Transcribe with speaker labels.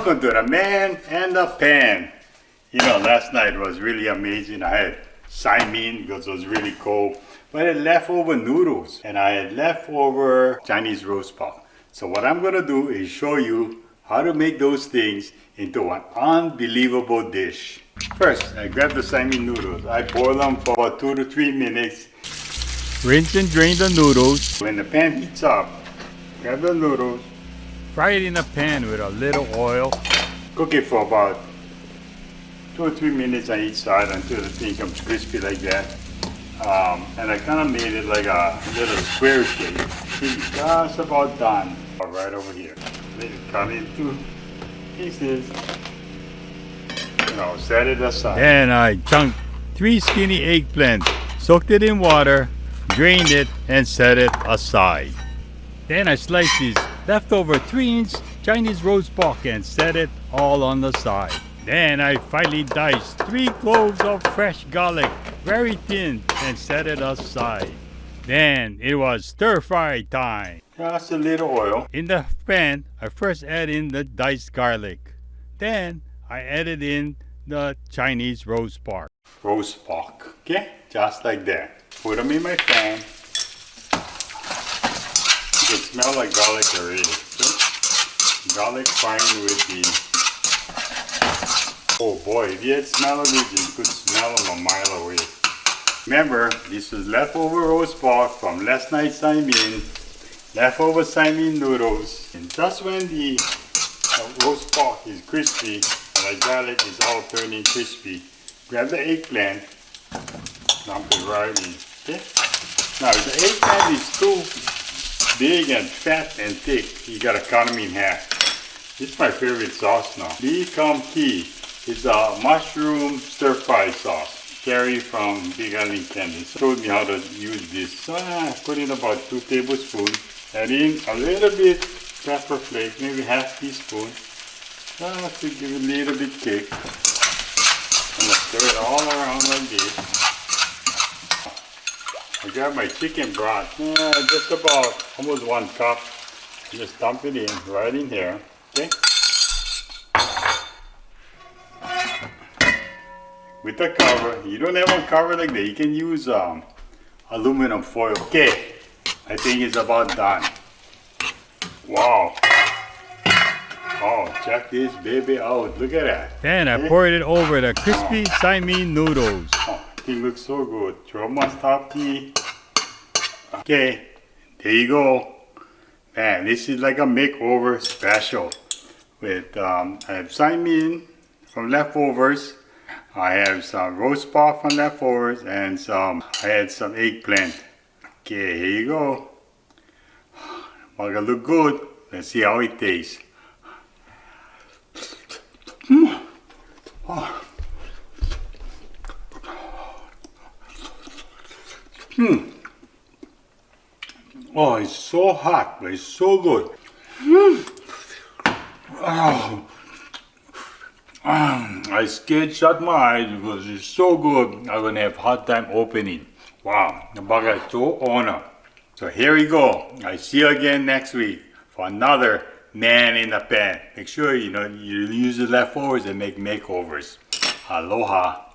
Speaker 1: Welcome to the Man and the Pan. You know, last night was really amazing. I had Saiming because it was really cold. But I had leftover noodles and I had leftover Chinese roast pork. So what I'm going to do is show you how to make those things into an unbelievable dish. First, I grab the Saiming noodles. I boil them for about 2 to 3 minutes. Rinse and drain the noodles. When the pan heats up, grab the noodles. Fry it in a pan with a little oil. Cook it for about 2 or 3 minutes on each side until the thing comes crispy like that. And I kind of made it like a little square shape. It's just about done. Right over here. Cut it into pieces. Now set it aside. Then I chunked 3 skinny eggplants, soaked it in water, drained it, and set it aside. Then I sliced these leftover 3-inch Chinese roast pork and set it all on the side. Then I finely diced 3 cloves of fresh garlic, very thin, and set it aside. Then it was stir fry time. Just a little oil. In the pan, I first add in the diced garlic. Then I added in the Chinese roast pork. Okay? Just like that. Put them in my pan. You can smell like garlic already. Okay? Garlic frying with the... Oh boy, if you had smell of it, you could smell them a mile away. Remember, this was leftover roast pork from last night's Saiming, leftover Saiming noodles. And just when the roast pork is crispy and the garlic is all turning crispy, grab the eggplant, dump it right in. Okay? Now, if the eggplant is too big and fat and thick, you gotta cut them in half. This is my favorite sauce now. Become key. It's a mushroom stir fry sauce. Carrie from BigIsland Candy showed me how to use this. So I put in about 2 tablespoons. Add in a little bit pepper flake, maybe half teaspoon. To give it a little bit kick. I'm gonna stir it all around like this. I got my chicken broth. Just about almost 1 cup. Just dump it in right in here. Okay. With the cover, you don't have a cover like that. You can use aluminum foil. Okay, I think it's about done. Wow. Oh, check this baby out. Look at that. Then I poured it over the crispy Saiming noodles. Oh, thing looks so good. Throw my top tea. Okay, there you go. Man, this is like a makeover special. With I have Saiming from leftovers. I have some roast pork from leftovers and I had some eggplant. Okay, here you go. Gonna look good. Let's see how it tastes. Oh, it's so hot, but it's so good. Oh. I scared shut my eyes because it's so good. I'm gonna have a hard time opening. Wow, the burger is so honor. So here we go. I see you again next week for another Man in the Pan. Make sure you use the leftovers and make makeovers. Aloha.